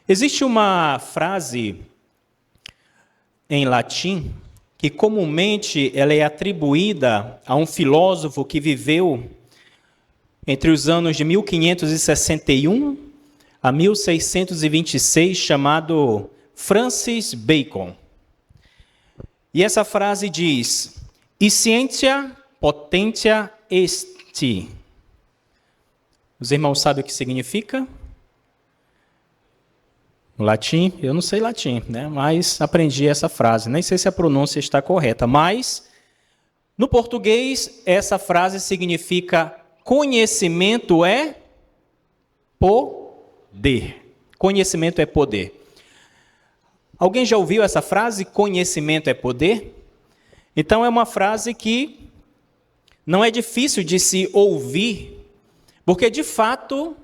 Existe uma frase em latim que comumente ela é atribuída a um filósofo que viveu entre os anos de 1561 a 1626, chamado Francis Bacon. E essa frase diz: "Scientia potentia est". Os irmãos sabem o que significa? No latim, eu não sei latim, né? Mas aprendi essa frase. Nem sei se a pronúncia está correta, mas no português essa frase significa conhecimento é poder. Conhecimento é poder. Alguém já ouviu essa frase? Conhecimento é poder? Então é uma frase que não é difícil de se ouvir, porque de fato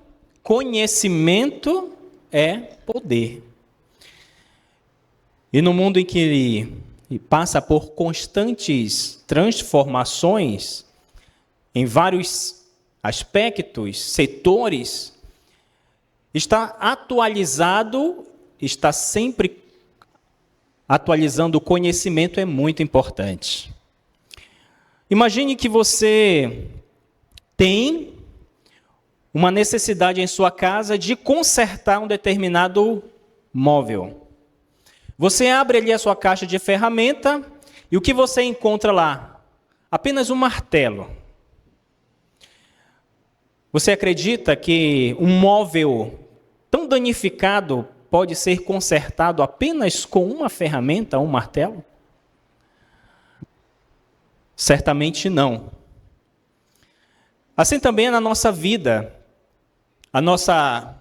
conhecimento é poder. E no mundo em que ele passa por constantes transformações, em vários aspectos, setores, está atualizado, está sempre atualizando o conhecimento é muito importante. Imagine que você tem uma necessidade em sua casa de consertar um determinado móvel. Você abre ali a sua caixa de ferramenta e o que você encontra lá? Apenas um martelo. Você acredita que um móvel tão danificado pode ser consertado apenas com uma ferramenta, um martelo? Certamente não. Assim também é na nossa vida. A nossa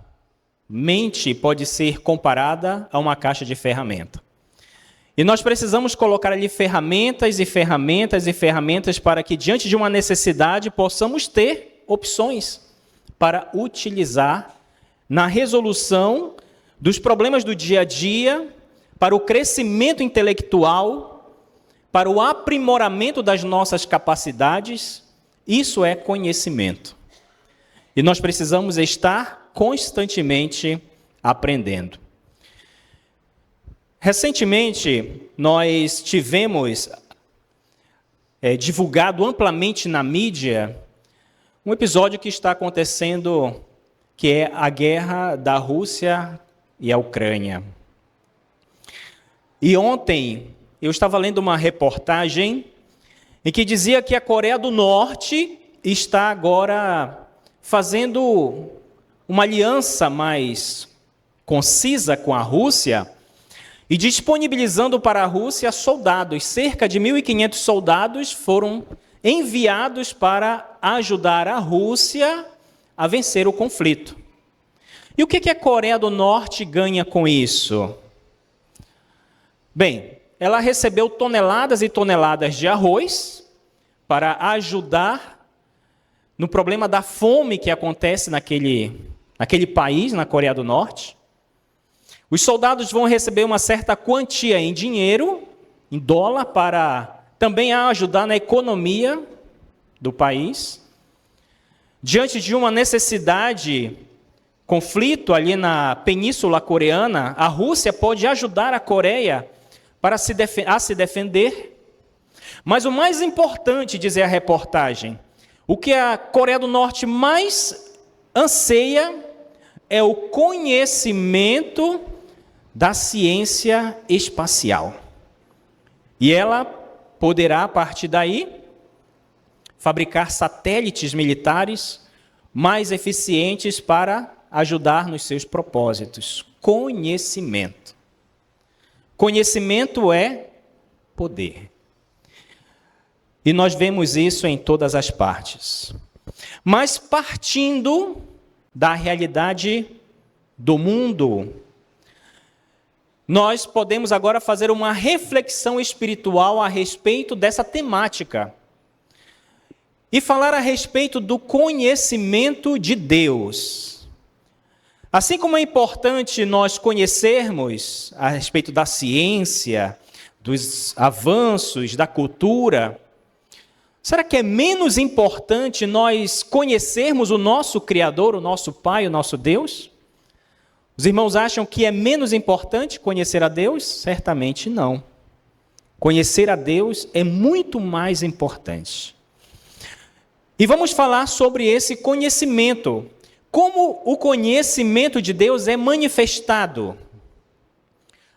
mente pode ser comparada a uma caixa de ferramenta. E nós precisamos colocar ali ferramentas e ferramentas e ferramentas para que, diante de uma necessidade, possamos ter opções para utilizar na resolução dos problemas do dia a dia, para o crescimento intelectual, para o aprimoramento das nossas capacidades. Isso é conhecimento. E nós precisamos estar constantemente aprendendo. Recentemente, nós tivemos divulgado amplamente na mídia um episódio que está acontecendo, que é a guerra da Rússia e a Ucrânia. E ontem eu estava lendo uma reportagem em que dizia que a Coreia do Norte está agora fazendo uma aliança mais concisa com a Rússia e disponibilizando para a Rússia soldados. Cerca de 1.500 soldados foram enviados para ajudar a Rússia a vencer o conflito. E o que a Coreia do Norte ganha com isso? Bem, ela recebeu toneladas e toneladas de arroz para ajudar no problema da fome que acontece naquele país, na Coreia do Norte. Os soldados vão receber uma certa quantia em dinheiro, em dólar, para também ajudar na economia do país. Diante de uma necessidade, conflito ali na Península Coreana, a Rússia pode ajudar a Coreia para a se defender. Mas o mais importante, diz a reportagem, o que a Coreia do Norte mais anseia é o conhecimento da ciência espacial. E ela poderá, a partir daí, fabricar satélites militares mais eficientes para ajudar nos seus propósitos. Conhecimento. Conhecimento é poder. E nós vemos isso em todas as partes. Mas partindo da realidade do mundo, nós podemos agora fazer uma reflexão espiritual a respeito dessa temática. E falar a respeito do conhecimento de Deus. Assim como é importante nós conhecermos a respeito da ciência, dos avanços, da cultura, será que é menos importante nós conhecermos o nosso Criador, o nosso Pai, o nosso Deus? Os irmãos acham que é menos importante conhecer a Deus? Certamente não. Conhecer a Deus é muito mais importante. E vamos falar sobre esse conhecimento. Como o conhecimento de Deus é manifestado?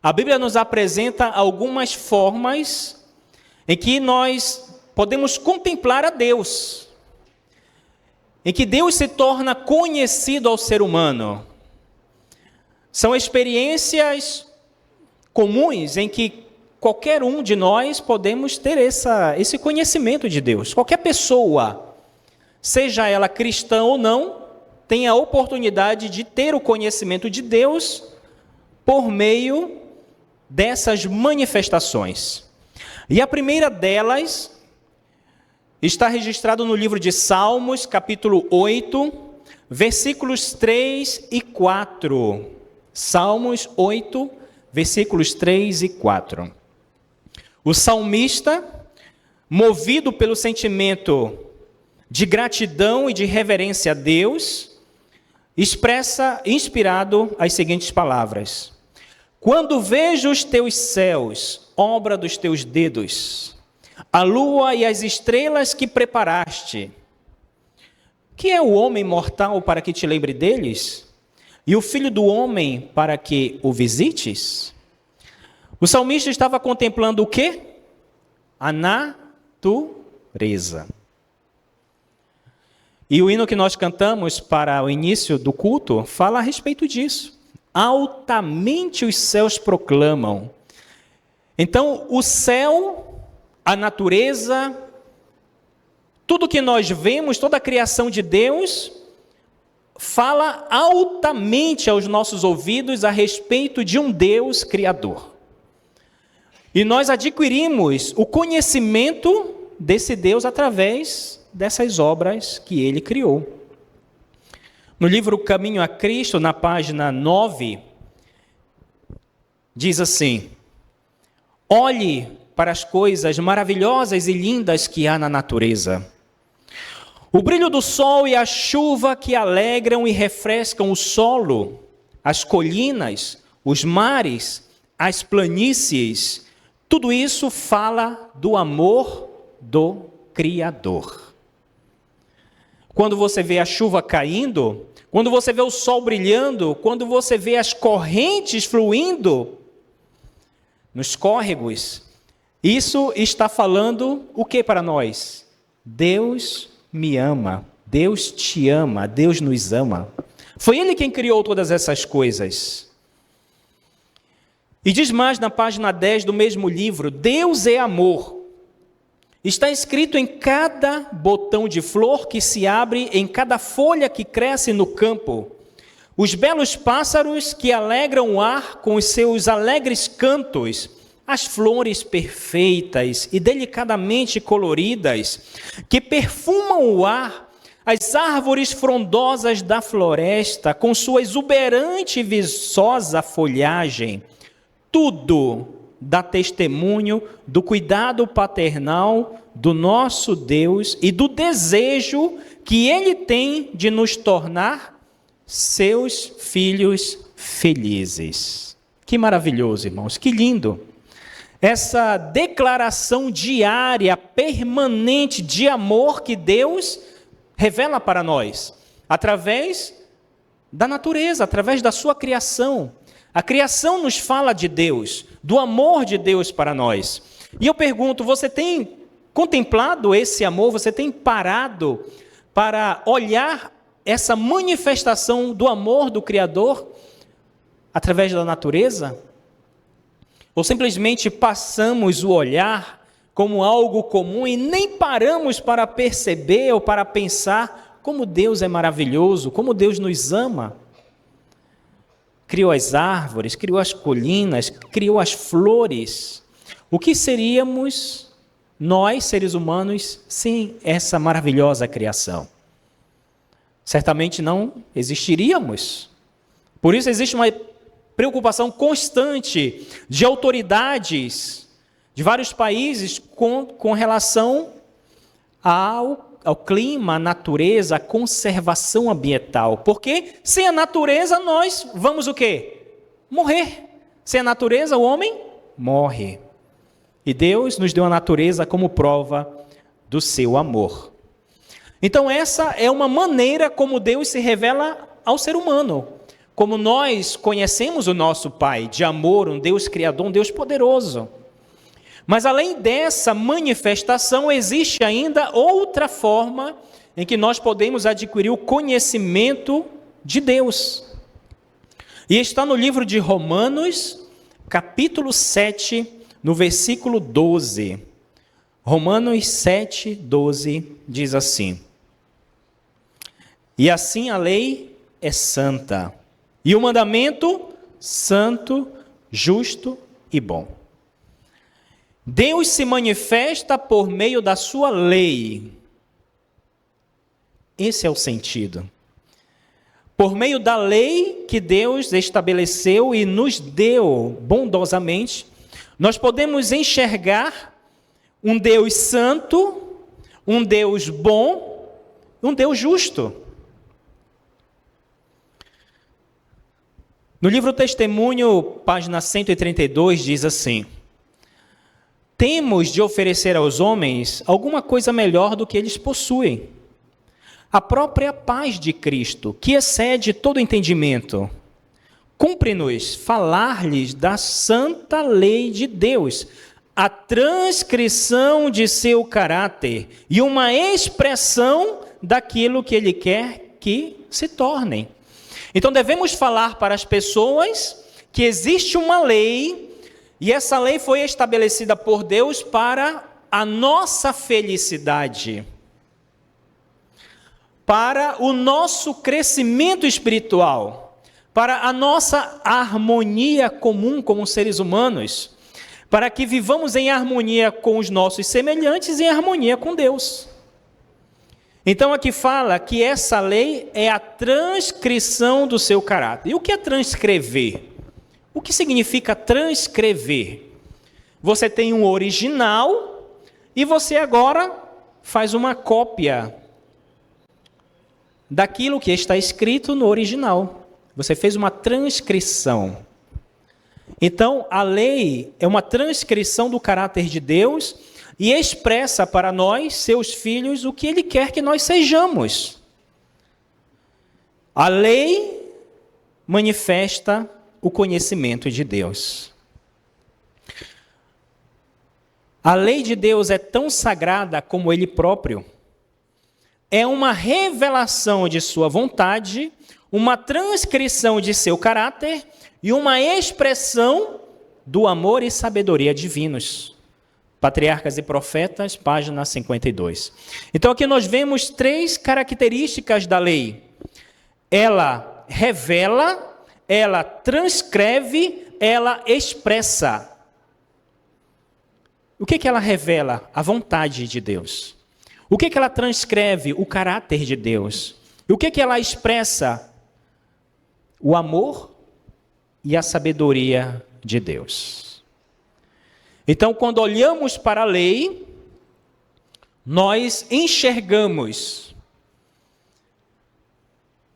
A Bíblia nos apresenta algumas formas em que nós podemos contemplar a Deus, em que Deus se torna conhecido ao ser humano. São experiências comuns em que qualquer um de nós podemos ter esse conhecimento de Deus. Qualquer pessoa, seja ela cristã ou não, tem a oportunidade de ter o conhecimento de Deus por meio dessas manifestações. E a primeira delas está registrado no livro de Salmos, capítulo 8, versículos 3 e 4. Salmos 8, versículos 3 e 4. O salmista, movido pelo sentimento de gratidão e de reverência a Deus, expressa, inspirado, as seguintes palavras: quando vejo os teus céus, obra dos teus dedos, a lua e as estrelas que preparaste, que é o homem mortal para que te lembre deles? E o filho do homem para que o visites? O salmista estava contemplando o quê? A natureza. E o hino que nós cantamos para o início do culto fala a respeito disso. Altamente os céus proclamam. Então, o céu, a natureza, tudo que nós vemos, toda a criação de Deus, fala altamente aos nossos ouvidos a respeito de um Deus criador. E nós adquirimos o conhecimento desse Deus através dessas obras que ele criou. No livro Caminho a Cristo, na página 9, diz assim: olhe para as coisas maravilhosas e lindas que há na natureza. O brilho do sol e a chuva que alegram e refrescam o solo, as colinas, os mares, as planícies, tudo isso fala do amor do Criador. Quando você vê a chuva caindo, quando você vê o sol brilhando, quando você vê as correntes fluindo nos córregos, isso está falando o que para nós? Deus me ama, Deus te ama, Deus nos ama. Foi Ele quem criou todas essas coisas. E diz mais na página 10 do mesmo livro: Deus é amor. Está escrito em cada botão de flor que se abre, em cada folha que cresce no campo. Os belos pássaros que alegram o ar com os seus alegres cantos, as flores perfeitas e delicadamente coloridas, que perfumam o ar, as árvores frondosas da floresta, com sua exuberante e viçosa folhagem, tudo dá testemunho do cuidado paternal do nosso Deus e do desejo que Ele tem de nos tornar seus filhos felizes. Que maravilhoso, irmãos, que lindo! Essa declaração diária, permanente de amor que Deus revela para nós, através da natureza, através da sua criação. A criação nos fala de Deus, do amor de Deus para nós. E eu pergunto, você tem contemplado esse amor? Você tem parado para olhar essa manifestação do amor do Criador através da natureza? Ou simplesmente passamos o olhar como algo comum e nem paramos para perceber ou para pensar como Deus é maravilhoso, como Deus nos ama? Criou as árvores, criou as colinas, criou as flores. O que seríamos nós, seres humanos, sem essa maravilhosa criação? Certamente não existiríamos. Por isso existe uma preocupação constante de autoridades de vários países com relação ao clima, à natureza, à conservação ambiental. Porque sem a natureza nós vamos o quê? Morrer. Sem a natureza o homem morre. E Deus nos deu a natureza como prova do seu amor. Então essa é uma maneira como Deus se revela ao ser humano. Como nós conhecemos o nosso Pai de amor, um Deus criador, um Deus poderoso. Mas além dessa manifestação, existe ainda outra forma em que nós podemos adquirir o conhecimento de Deus. E está no livro de Romanos, capítulo 7, no versículo 12. Romanos 7, 12 diz assim: E assim a lei é santa, e o mandamento santo, justo e bom. Deus se manifesta por meio da sua lei. Esse é o sentido. Por meio da lei que Deus estabeleceu e nos deu bondosamente, nós podemos enxergar um Deus santo, um Deus bom, um Deus justo. No livro Testemunho, página 132, diz assim: Temos de oferecer aos homens alguma coisa melhor do que eles possuem. A própria paz de Cristo, que excede todo entendimento. Cumpre-nos falar-lhes da santa lei de Deus, a transcrição de seu caráter e uma expressão daquilo que Ele quer que se tornem. Então devemos falar para as pessoas que existe uma lei, e essa lei foi estabelecida por Deus para a nossa felicidade, para o nosso crescimento espiritual, para a nossa harmonia comum como seres humanos, para que vivamos em harmonia com os nossos semelhantes e em harmonia com Deus. Então aqui fala que essa lei é a transcrição do seu caráter. E o que é transcrever? O que significa transcrever? Você tem um original e você agora faz uma cópia daquilo que está escrito no original. Você fez uma transcrição. Então, a lei é uma transcrição do caráter de Deus e expressa para nós, seus filhos, o que Ele quer que nós sejamos. A lei manifesta o conhecimento de Deus. A lei de Deus é tão sagrada como Ele próprio. É uma revelação de sua vontade, uma transcrição de seu caráter e uma expressão do amor e sabedoria divinos. Patriarcas e Profetas, página 52. Então aqui nós vemos 3 características da lei. Ela revela, ela transcreve, ela expressa. O que ela revela? A vontade de Deus. O que ela transcreve? O caráter de Deus. E o que ela expressa? O amor e a sabedoria de Deus. Então, quando olhamos para a lei, nós enxergamos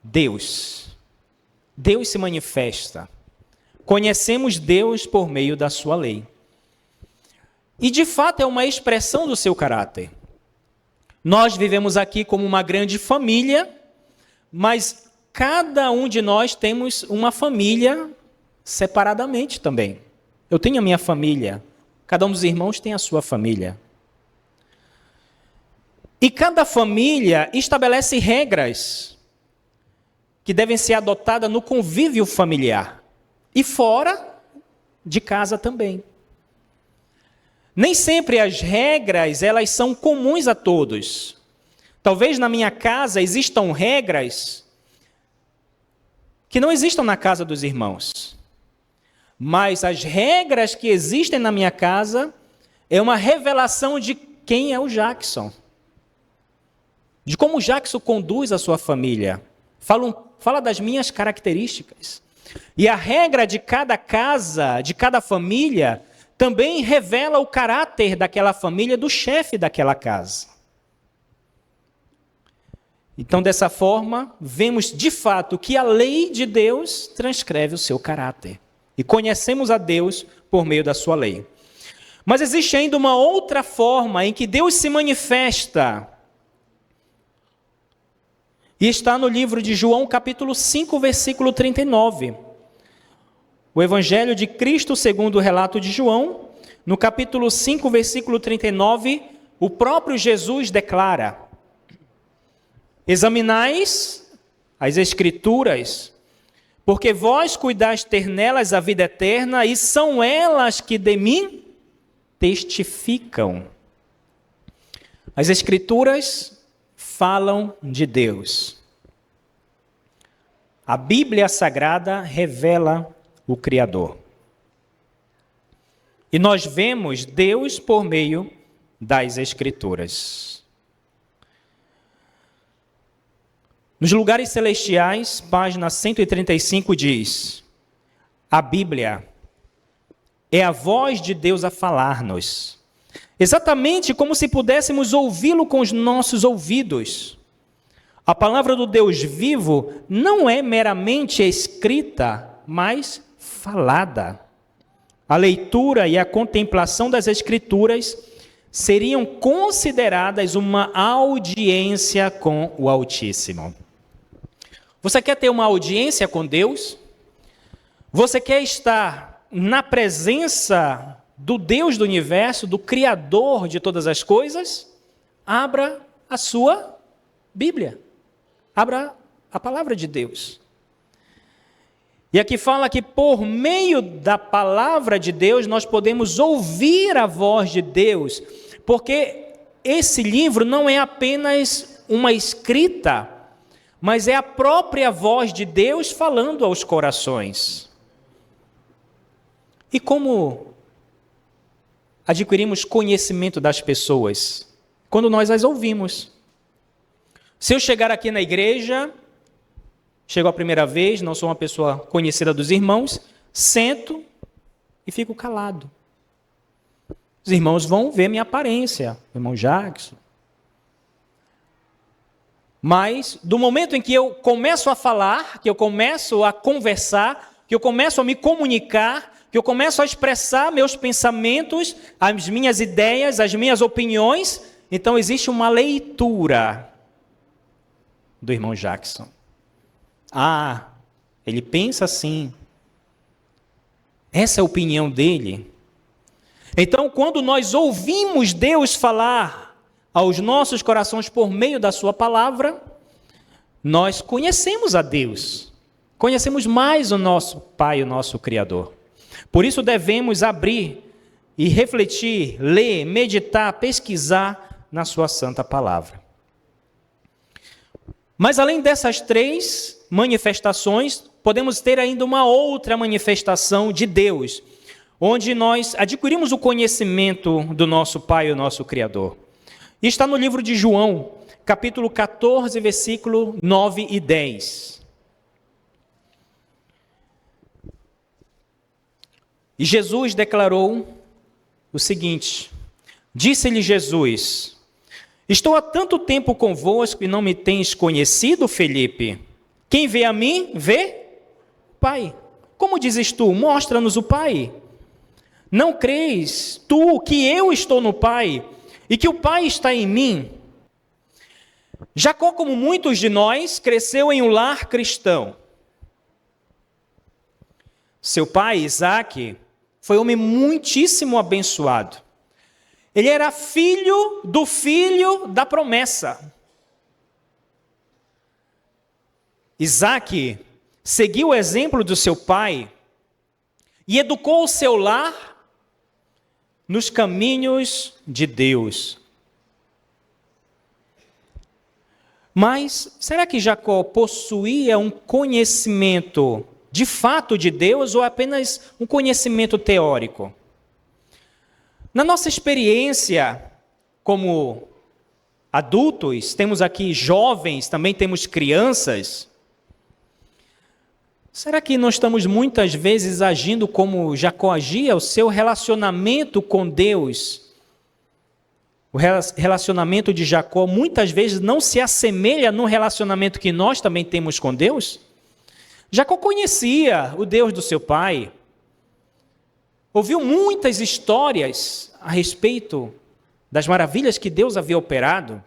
Deus. Deus se manifesta. Conhecemos Deus por meio da sua lei. E, de fato, é uma expressão do seu caráter. Nós vivemos aqui como uma grande família, mas cada um de nós temos uma família separadamente também. Eu tenho a minha família. Cada um dos irmãos tem a sua família. E cada família estabelece regras que devem ser adotadas no convívio familiar. E fora de casa também. Nem sempre as regras elas são comuns a todos. Talvez na minha casa existam regras que não existam na casa dos irmãos. Mas as regras que existem na minha casa é uma revelação de quem é o Jackson. De como o Jackson conduz a sua família. Fala das minhas características. E a regra de cada casa, de cada família, também revela o caráter daquela família, do chefe daquela casa. Então, dessa forma, vemos de fato que a lei de Deus transcreve o seu caráter. E conhecemos a Deus por meio da sua lei. Mas existe ainda uma outra forma em que Deus se manifesta. E está no livro de João, capítulo 5, versículo 39. O Evangelho de Cristo, segundo o relato de João, no capítulo 5, versículo 39, o próprio Jesus declara: examinais as Escrituras, porque vós cuidais ter nelas a vida eterna, e são elas que de mim testificam. As Escrituras falam de Deus. A Bíblia Sagrada revela o Criador. E nós vemos Deus por meio das Escrituras. Nos lugares celestiais, página 135 diz: a Bíblia é a voz de Deus a falar-nos, exatamente como se pudéssemos ouvi-lo com os nossos ouvidos. A palavra do Deus vivo não é meramente escrita, mas falada. A leitura e a contemplação das Escrituras seriam consideradas uma audiência com o Altíssimo. Você quer ter uma audiência com Deus? Você quer estar na presença do Deus do universo, do Criador de todas as coisas? Abra a sua Bíblia. Abra a palavra de Deus. E aqui fala que por meio da palavra de Deus nós podemos ouvir a voz de Deus, porque esse livro não é apenas uma escrita, mas é a própria voz de Deus falando aos corações. E como adquirimos conhecimento das pessoas? Quando nós as ouvimos. Se eu chegar aqui na igreja, chego a primeira vez, não sou uma pessoa conhecida dos irmãos, sento e fico calado. Os irmãos vão ver minha aparência, o irmão Jackson. Mas, do momento em que eu começo a falar, que eu começo a conversar, que eu começo a me comunicar, que eu começo a expressar meus pensamentos, as minhas ideias, as minhas opiniões, então existe uma leitura do irmão Jackson. Ah, ele pensa assim. Essa é a opinião dele. Então, quando nós ouvimos Deus falar aos nossos corações por meio da sua palavra, nós conhecemos a Deus. Conhecemos mais o nosso Pai, o nosso Criador. Por isso devemos abrir e refletir, ler, meditar, pesquisar na sua santa palavra. Mas além dessas três manifestações, podemos ter ainda uma outra manifestação de Deus, onde nós adquirimos o conhecimento do nosso Pai, o nosso Criador. E está no livro de João, capítulo 14, versículo 9 e 10. E Jesus declarou o seguinte: disse-lhe Jesus: estou há tanto tempo convosco e não me tens conhecido, Felipe? Quem vê a mim, vê o Pai. Como dizes tu? Mostra-nos o Pai. Não crês tu que eu estou no Pai e que o Pai está em mim? Jacó, como muitos de nós, cresceu em um lar cristão. Seu pai, Isaque, foi um homem muitíssimo abençoado. Ele era filho da promessa. Isaque seguiu o exemplo do seu pai e educou o seu lar nos caminhos de Deus. Mas será que Jacó possuía um conhecimento de fato de Deus ou apenas um conhecimento teórico? Na nossa experiência como adultos, temos aqui jovens, também temos crianças. Será que nós estamos muitas vezes agindo como Jacó agia? O seu relacionamento com Deus O relacionamento de Jacó muitas vezes não se assemelha no relacionamento que nós também temos com Deus? Jacó conhecia o Deus do seu pai, ouviu muitas histórias a respeito das maravilhas que Deus havia operado.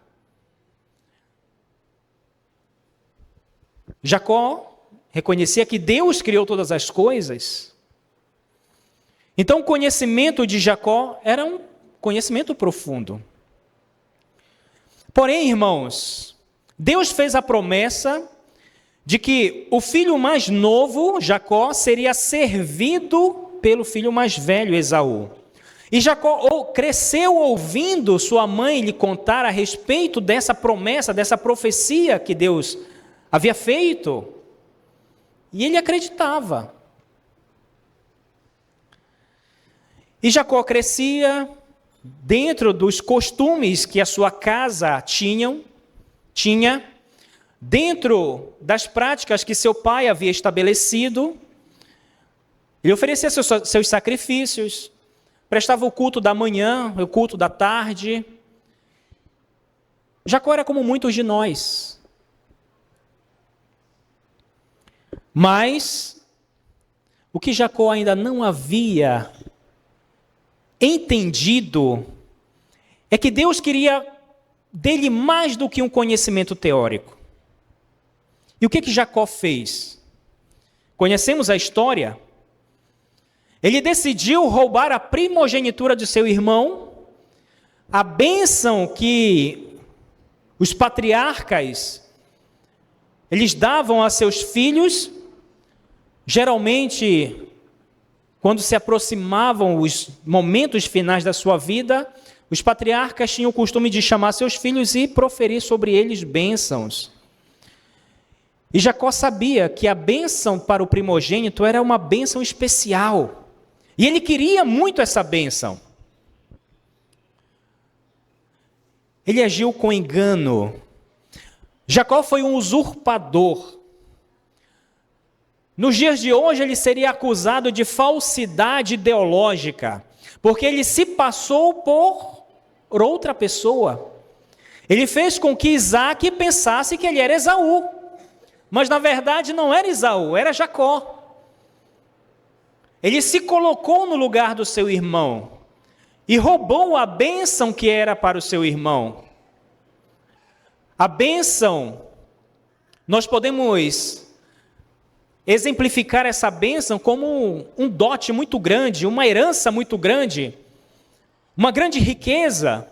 Jacó reconhecia que Deus criou todas as coisas. Então o conhecimento de Jacó era um conhecimento profundo. Porém, irmãos, Deus fez a promessa de que o filho mais novo, Jacó, seria servido pelo filho mais velho, Esaú. E Jacó cresceu ouvindo sua mãe lhe contar a respeito dessa promessa, dessa profecia que Deus havia feito. E ele acreditava. E Jacó crescia dentro dos costumes que a sua casa tinha, dentro das práticas que seu pai havia estabelecido. Ele oferecia seus sacrifícios, prestava o culto da manhã, o culto da tarde. Jacó era como muitos de nós. Mas o que Jacó ainda não havia entendido é que Deus queria dele mais do que um conhecimento teórico. E o que Jacó fez? Conhecemos a história? Ele decidiu roubar a primogenitura de seu irmão, a bênção que os patriarcas eles davam a seus filhos. Geralmente, quando se aproximavam os momentos finais da sua vida, os patriarcas tinham o costume de chamar seus filhos e proferir sobre eles bênçãos. E Jacó sabia que a bênção para o primogênito era uma bênção especial. E ele queria muito essa bênção. Ele agiu com engano. Jacó foi um usurpador. Nos dias de hoje, ele seria acusado de falsidade ideológica, porque ele se passou por outra pessoa. Ele fez com que Isaac pensasse que ele era Esaú, mas na verdade não era Esaú, era Jacó. Ele se colocou no lugar do seu irmão e roubou a bênção que era para o seu irmão. A bênção, nós podemos exemplificar essa bênção como um dote muito grande, uma herança muito grande, uma grande riqueza.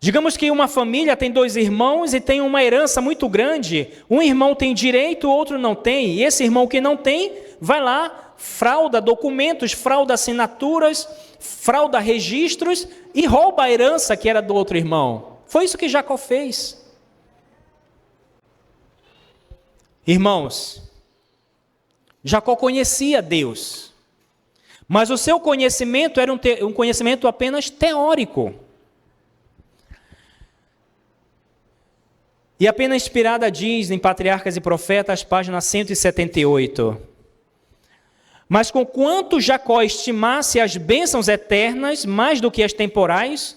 Digamos que uma família tem 2 irmãos e tem uma herança muito grande. Um irmão tem direito, o outro não tem. E esse irmão que não tem, vai lá, frauda documentos, frauda assinaturas, frauda registros e rouba a herança que era do outro irmão. Foi isso que Jacó fez. Irmãos, Jacó conhecia Deus, mas o seu conhecimento era um conhecimento apenas teórico. E a pena inspirada diz em Patriarcas e Profetas, página 178. Mas conquanto Jacó estimasse as bênçãos eternas mais do que as temporais,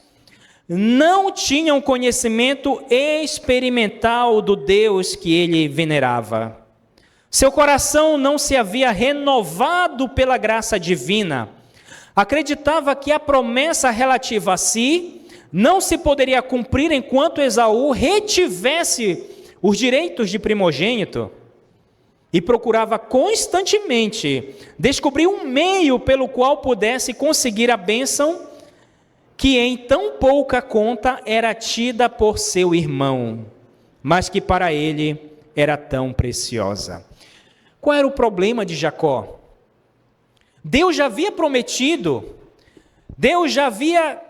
não tinha um conhecimento experimental do Deus que ele venerava. Seu coração não se havia renovado pela graça divina. Acreditava que a promessa relativa a si não se poderia cumprir enquanto Esaú retivesse os direitos de primogênito. E procurava constantemente descobrir um meio pelo qual pudesse conseguir a bênção que em tão pouca conta era tida por seu irmão, mas que para ele era tão preciosa. Qual era o problema de Jacó? Deus já havia prometido, Deus já havia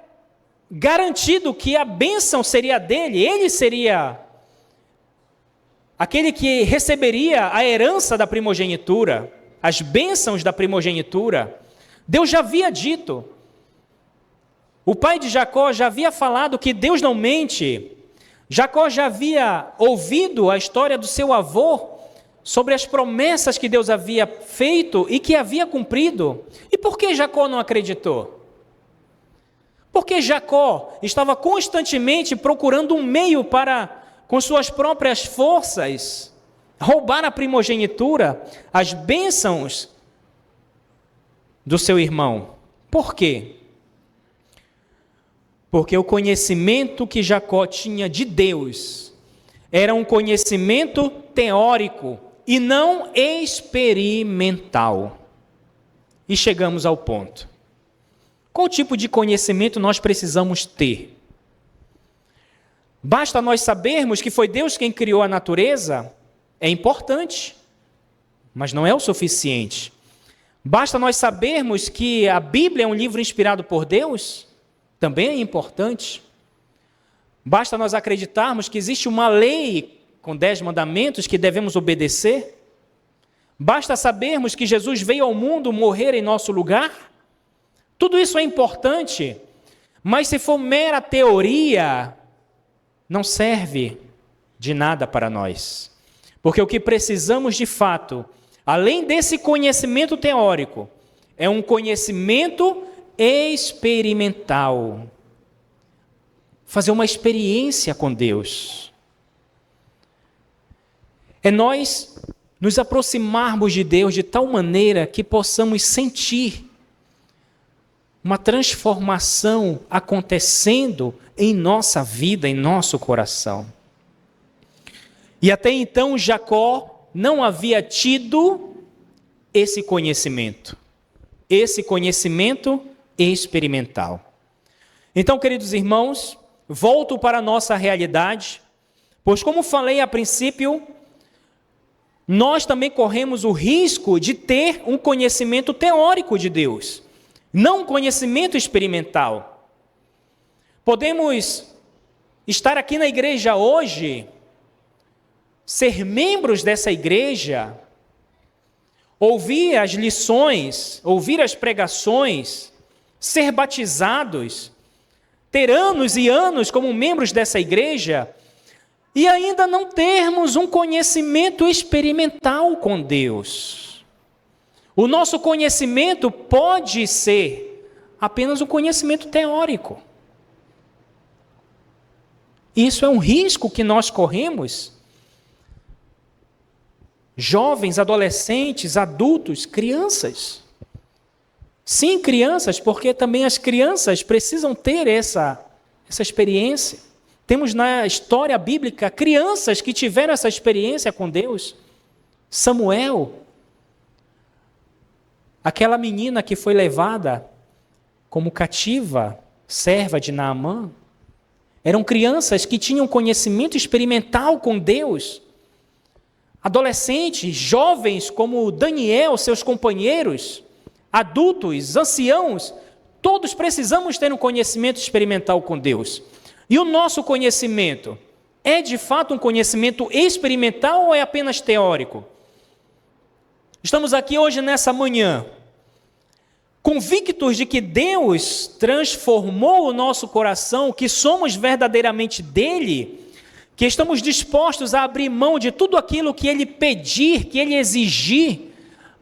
garantido que a bênção seria dele, ele seria aquele que receberia a herança da primogenitura, as bênçãos da primogenitura. Deus já havia dito. O pai de Jacó já havia falado que Deus não mente. Jacó já havia ouvido a história do seu avô sobre as promessas que Deus havia feito e que havia cumprido. E por que Jacó não acreditou? Porque Jacó estava constantemente procurando um meio para, com suas próprias forças, roubar a primogenitura, as bênçãos do seu irmão. Por quê? Porque o conhecimento que Jacó tinha de Deus era um conhecimento teórico e não experimental. E chegamos ao ponto. Qual tipo de conhecimento nós precisamos ter? Basta nós sabermos que foi Deus quem criou a natureza? É importante, mas não é o suficiente. Basta nós sabermos que a Bíblia é um livro inspirado por Deus? Também é importante. Basta nós acreditarmos que existe uma lei com 10 mandamentos que devemos obedecer? Basta sabermos que Jesus veio ao mundo morrer em nosso lugar? Tudo isso é importante, mas se for mera teoria, não serve de nada para nós. Porque o que precisamos de fato, além desse conhecimento teórico, é um conhecimento experimental. Fazer uma experiência com Deus. É nós nos aproximarmos de Deus de tal maneira que possamos sentir uma transformação acontecendo em nossa vida, em nosso coração. E até então Jacó não havia tido esse conhecimento experimental. Então, queridos irmãos, volto para a nossa realidade, pois como falei a princípio, nós também corremos o risco de ter um conhecimento teórico de Deus, não um conhecimento experimental. Podemos estar aqui na igreja hoje, ser membros dessa igreja, ouvir as lições, ouvir as pregações, ser batizados, ter anos e anos como membros dessa igreja, e ainda não termos um conhecimento experimental com Deus. O nosso conhecimento pode ser apenas um conhecimento teórico. Isso é um risco que nós corremos. Jovens, adolescentes, adultos, crianças. Sim, crianças, porque também as crianças precisam ter essa experiência. Temos na história bíblica crianças que tiveram essa experiência com Deus. Samuel, aquela menina que foi levada como cativa, serva de Naamã, eram crianças que tinham conhecimento experimental com Deus. Adolescentes, jovens como Daniel, seus companheiros, adultos, anciãos, todos precisamos ter um conhecimento experimental com Deus. E o nosso conhecimento é de fato um conhecimento experimental ou é apenas teórico? Estamos aqui hoje nessa manhã, convictos de que Deus transformou o nosso coração, que somos verdadeiramente dele, que estamos dispostos a abrir mão de tudo aquilo que Ele pedir, que Ele exigir,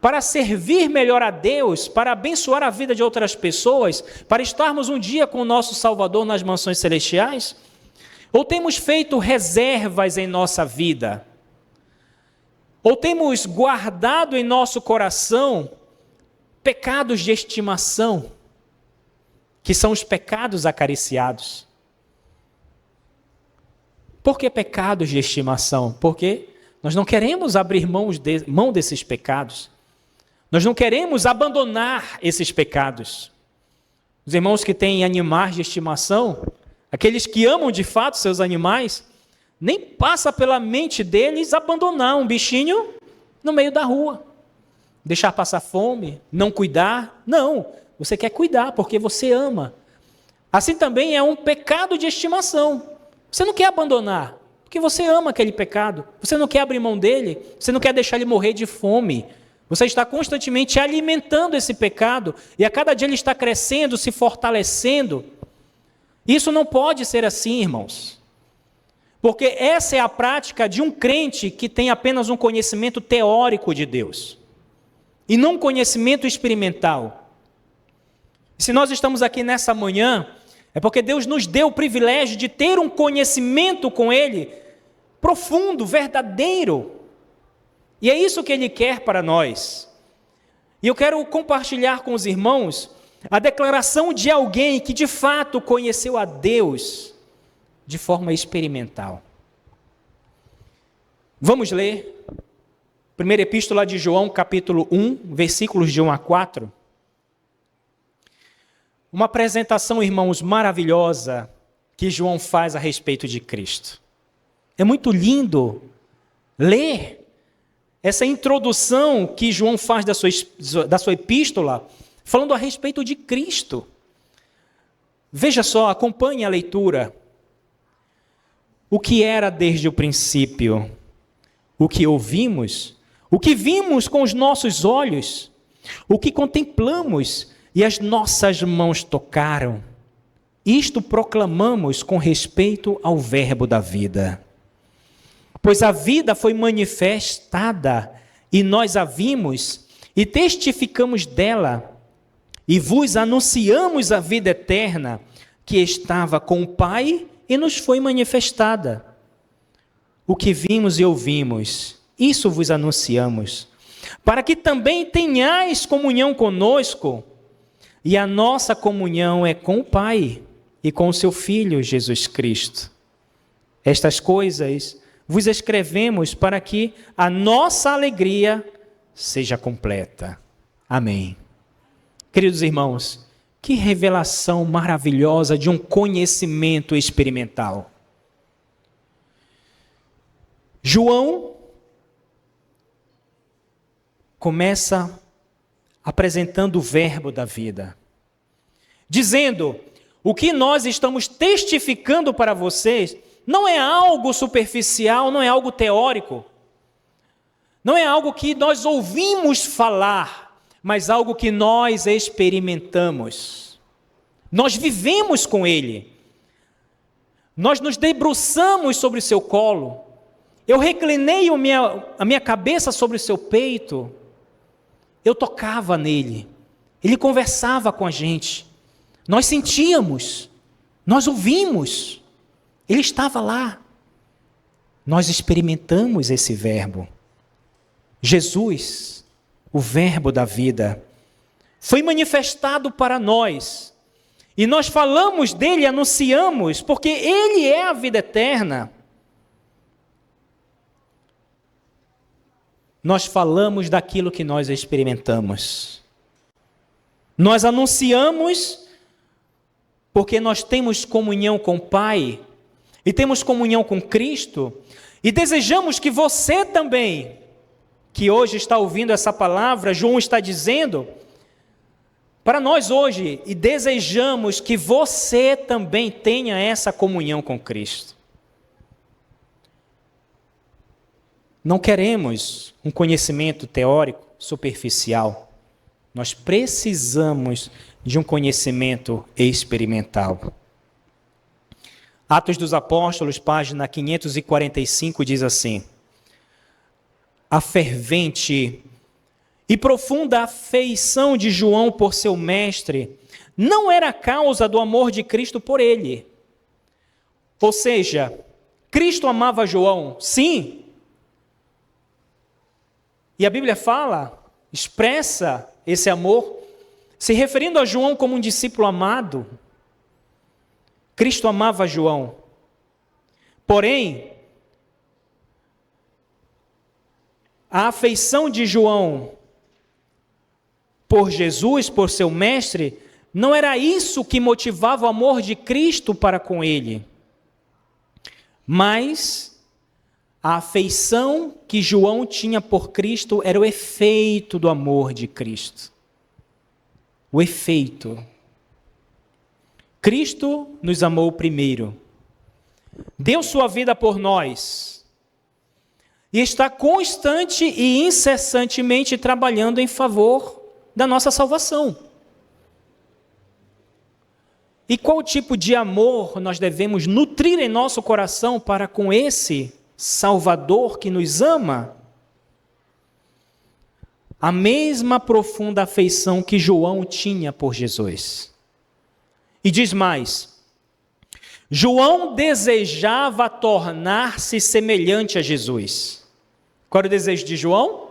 para servir melhor a Deus, para abençoar a vida de outras pessoas, para estarmos um dia com o nosso Salvador nas mansões celestiais? Ou temos feito reservas em nossa vida? Ou temos guardado em nosso coração pecados de estimação, que são os pecados acariciados? Por que pecados de estimação? Porque nós não queremos abrir mão desses pecados. Nós não queremos abandonar esses pecados. Os irmãos que têm animais de estimação, aqueles que amam de fato seus animais, nem passa pela mente deles abandonar um bichinho no meio da rua. Deixar passar fome, não cuidar. Não, você quer cuidar porque você ama. Assim também é um pecado de estimação. Você não quer abandonar, porque você ama aquele pecado. Você não quer abrir mão dele, você não quer deixar ele morrer de fome. Você está constantemente alimentando esse pecado, e a cada dia ele está crescendo, se fortalecendo. Isso não pode ser assim, irmãos. Porque essa é a prática de um crente que tem apenas um conhecimento teórico de Deus, e não um conhecimento experimental. Se nós estamos aqui nessa manhã, É porque Deus nos deu o privilégio de ter um conhecimento com Ele profundo, verdadeiro. E é isso que Ele quer para nós. E eu quero compartilhar com os irmãos a declaração de alguém que de fato conheceu a Deus de forma experimental. Vamos ler primeira epístola de João, capítulo 1, versículos de 1 a 4. Uma apresentação, irmãos, maravilhosa que João faz a respeito de Cristo. É muito lindo ler essa introdução que João faz da sua epístola, falando a respeito de Cristo. Veja só, acompanhe a leitura. O que era desde o princípio, o que ouvimos, o que vimos com os nossos olhos, o que contemplamos e as nossas mãos tocaram, isto proclamamos com respeito ao Verbo da vida. Pois a vida foi manifestada, e nós a vimos, e testificamos dela, e vos anunciamos a vida eterna, que estava com o Pai e nos foi manifestada. O que vimos e ouvimos, isso vos anunciamos, para que também tenhais comunhão conosco, e a nossa comunhão é com o Pai e com o seu Filho Jesus Cristo. Estas coisas vos escrevemos para que a nossa alegria seja completa. Amém. Queridos irmãos, que revelação maravilhosa de um conhecimento experimental. João começa apresentando o verbo da vida, dizendo: o que nós estamos testificando para vocês não é algo superficial, não é algo teórico, não é algo que nós ouvimos falar, mas algo que nós experimentamos. Nós vivemos com Ele, nós nos debruçamos sobre o seu colo, eu reclinei a minha cabeça sobre o seu peito, eu tocava nele, ele conversava com a gente, nós sentíamos, nós ouvimos, ele estava lá. Nós experimentamos esse verbo. Jesus, o verbo da vida, foi manifestado para nós, e nós falamos dele, anunciamos, porque ele é a vida eterna. Nós falamos daquilo que nós experimentamos. Nós anunciamos porque nós temos comunhão com o Pai e temos comunhão com Cristo, e desejamos que você também, que hoje está ouvindo essa palavra, João está dizendo para nós hoje, e desejamos que você também tenha essa comunhão com Cristo. Não queremos um conhecimento teórico superficial. Nós precisamos de um conhecimento experimental. Atos dos Apóstolos, página 545, diz assim: a fervente e profunda afeição de João por seu mestre não era causa do amor de Cristo por ele. Ou seja, Cristo amava João, sim. E a Bíblia fala, expressa esse amor, se referindo a João como um discípulo amado. Cristo amava João. Porém, a afeição de João por Jesus, por seu mestre, não era isso que motivava o amor de Cristo para com ele, mas a afeição que João tinha por Cristo era o efeito do amor de Cristo. O efeito. Cristo nos amou primeiro, deu sua vida por nós, e está constante e incessantemente trabalhando em favor da nossa salvação. E qual tipo de amor nós devemos nutrir em nosso coração para com esse Salvador que nos ama? A mesma profunda afeição que João tinha por Jesus. E diz mais: João desejava tornar-se semelhante a Jesus. Qual era o desejo de João?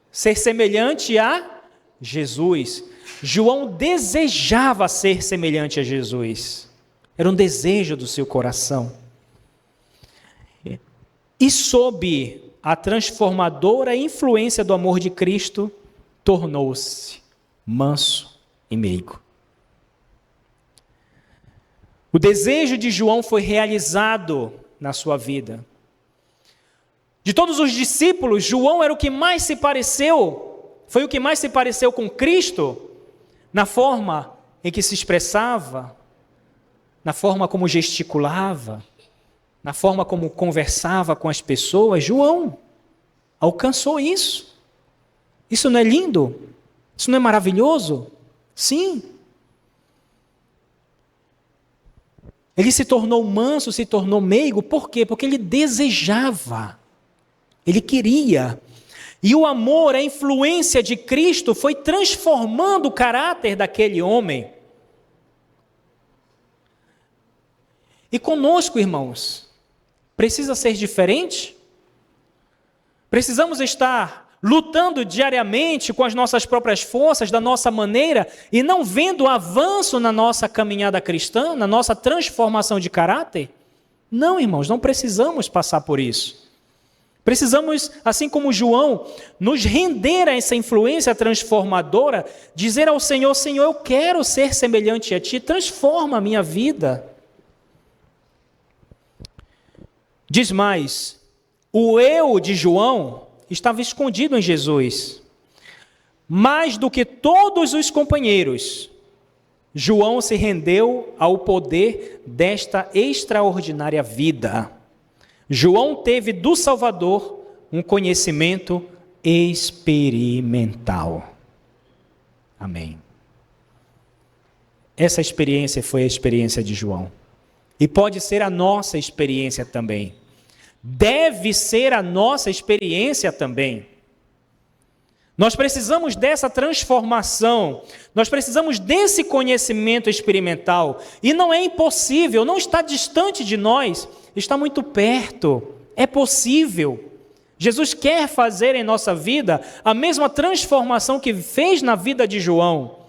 Ser semelhante a Jesus. João desejava ser semelhante a Jesus. Era um desejo do seu coração. E sob a transformadora influência do amor de Cristo, tornou-se manso e meigo. O desejo de João foi realizado na sua vida. De todos os discípulos, João era o que mais se pareceu, foi o que mais se pareceu com Cristo, na forma em que se expressava, na forma como gesticulava, na forma como conversava com as pessoas. João alcançou isso. Isso não é lindo? Isso não é maravilhoso? Sim. Ele se tornou manso, se tornou meigo, por quê? Porque ele desejava, ele queria. E o amor, a influência de Cristo foi transformando o caráter daquele homem. E conosco, irmãos, precisa ser diferente? Precisamos estar lutando diariamente com as nossas próprias forças, da nossa maneira, e não vendo avanço na nossa caminhada cristã, na nossa transformação de caráter? Não, irmãos, não precisamos passar por isso. Precisamos, assim como João, nos render a essa influência transformadora, dizer ao Senhor: Senhor, eu quero ser semelhante a Ti, transforma a minha vida. Diz mais, o eu de João estava escondido em Jesus. Mais do que todos os companheiros, João se rendeu ao poder desta extraordinária vida. João teve do Salvador um conhecimento experimental. Amém. Essa experiência foi a experiência de João. E pode ser a nossa experiência também. Deve ser a nossa experiência também. Nós precisamos dessa transformação, nós precisamos desse conhecimento experimental, e não é impossível, não está distante de nós, está muito perto, é possível. Jesus quer fazer em nossa vida a mesma transformação que fez na vida de João.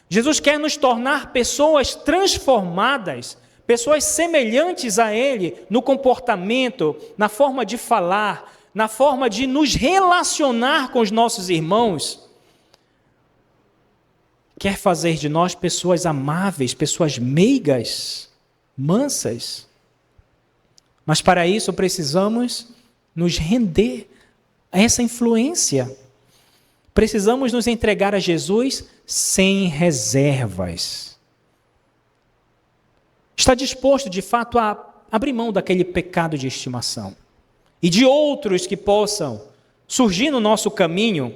Jesus quer nos tornar pessoas transformadas, pessoas semelhantes a Ele no comportamento, na forma de falar, na forma de nos relacionar com os nossos irmãos. Quer fazer de nós pessoas amáveis, pessoas meigas, mansas. Mas para isso precisamos nos render a essa influência. Precisamos nos entregar a Jesus sem reservas. Está disposto, de fato, a abrir mão daquele pecado de estimação e de outros que possam surgir no nosso caminho.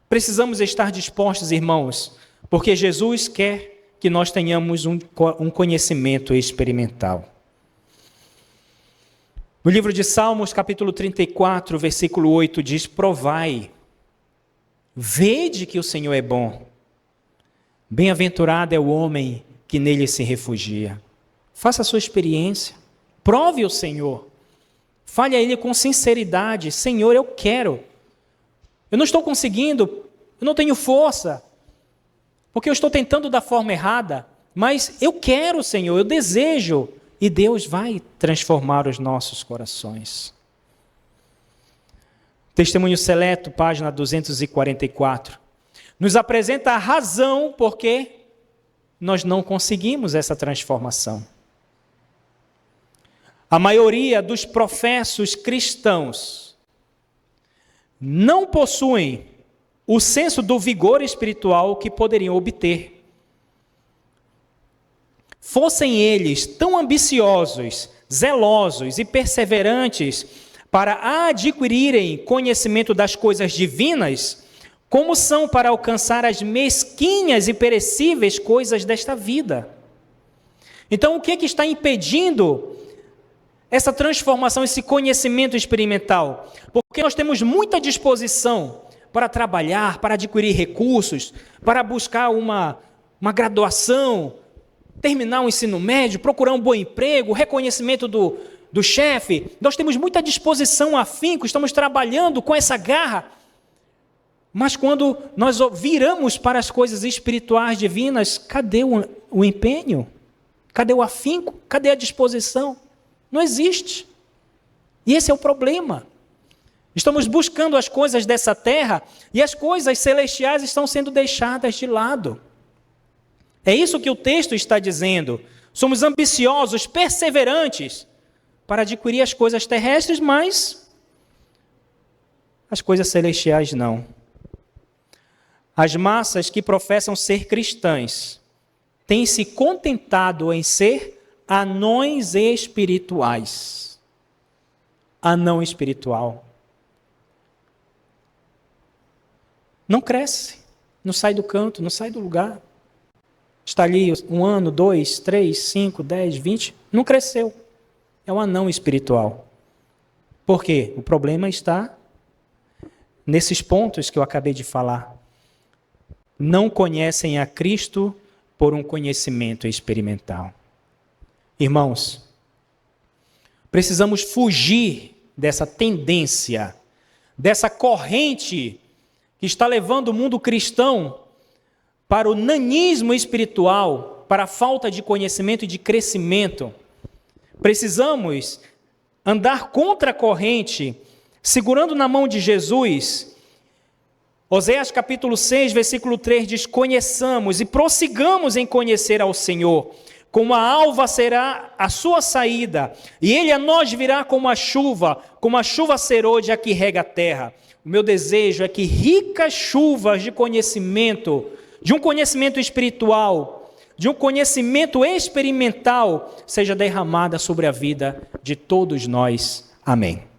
Precisamos estar dispostos, irmãos, porque Jesus quer que nós tenhamos um conhecimento experimental. No livro de Salmos, capítulo 34, versículo 8, diz: provai, vede que o Senhor é bom. Bem-aventurado é o homem que nele se refugia. Faça a sua experiência, prove o Senhor, fale a Ele com sinceridade: Senhor, eu quero, eu não estou conseguindo, eu não tenho força, porque eu estou tentando da forma errada, mas eu quero, Senhor, eu desejo, e Deus vai transformar os nossos corações. Testemunho Seleto, página 244, nos apresenta a razão porque nós não conseguimos essa transformação. A maioria dos professos cristãos não possuem o senso do vigor espiritual que poderiam obter. Fossem eles tão ambiciosos, zelosos e perseverantes para adquirirem conhecimento das coisas divinas, como são para alcançar as mesquinhas e perecíveis coisas desta vida. Então, o que está impedindo essa transformação, esse conhecimento experimental? Porque nós temos muita disposição para trabalhar, para adquirir recursos, para buscar uma graduação, terminar o ensino médio, procurar um bom emprego, reconhecimento do chefe. Nós temos muita disposição, afinco, estamos trabalhando com essa garra. Mas quando nós viramos para as coisas espirituais divinas, cadê o empenho? Cadê o afinco? Cadê a disposição? Não existe. E esse é o problema. Estamos buscando as coisas dessa terra e as coisas celestiais estão sendo deixadas de lado. É isso que o texto está dizendo. Somos ambiciosos, perseverantes para adquirir as coisas terrestres, mas as coisas celestiais não. As massas que professam ser cristãs têm se contentado em ser anões espirituais. Anão espiritual. Não cresce, não sai do canto, não sai do lugar. Está ali 1 ano, 2, 3, 5, 10, 20, não cresceu. É um anão espiritual. Por quê? O problema está nesses pontos que eu acabei de falar. Não conhecem a Cristo por um conhecimento experimental. Irmãos, precisamos fugir dessa tendência, dessa corrente que está levando o mundo cristão para o nanismo espiritual, para a falta de conhecimento e de crescimento. Precisamos andar contra a corrente, segurando na mão de Jesus. Oséias capítulo 6, versículo 3 diz: conheçamos e prossigamos em conhecer ao Senhor. Como a alva será a sua saída, e ele a nós virá como a chuva serôdia que rega a terra. O meu desejo é que ricas chuvas de conhecimento, de um conhecimento espiritual, de um conhecimento experimental, seja derramada sobre a vida de todos nós. Amém.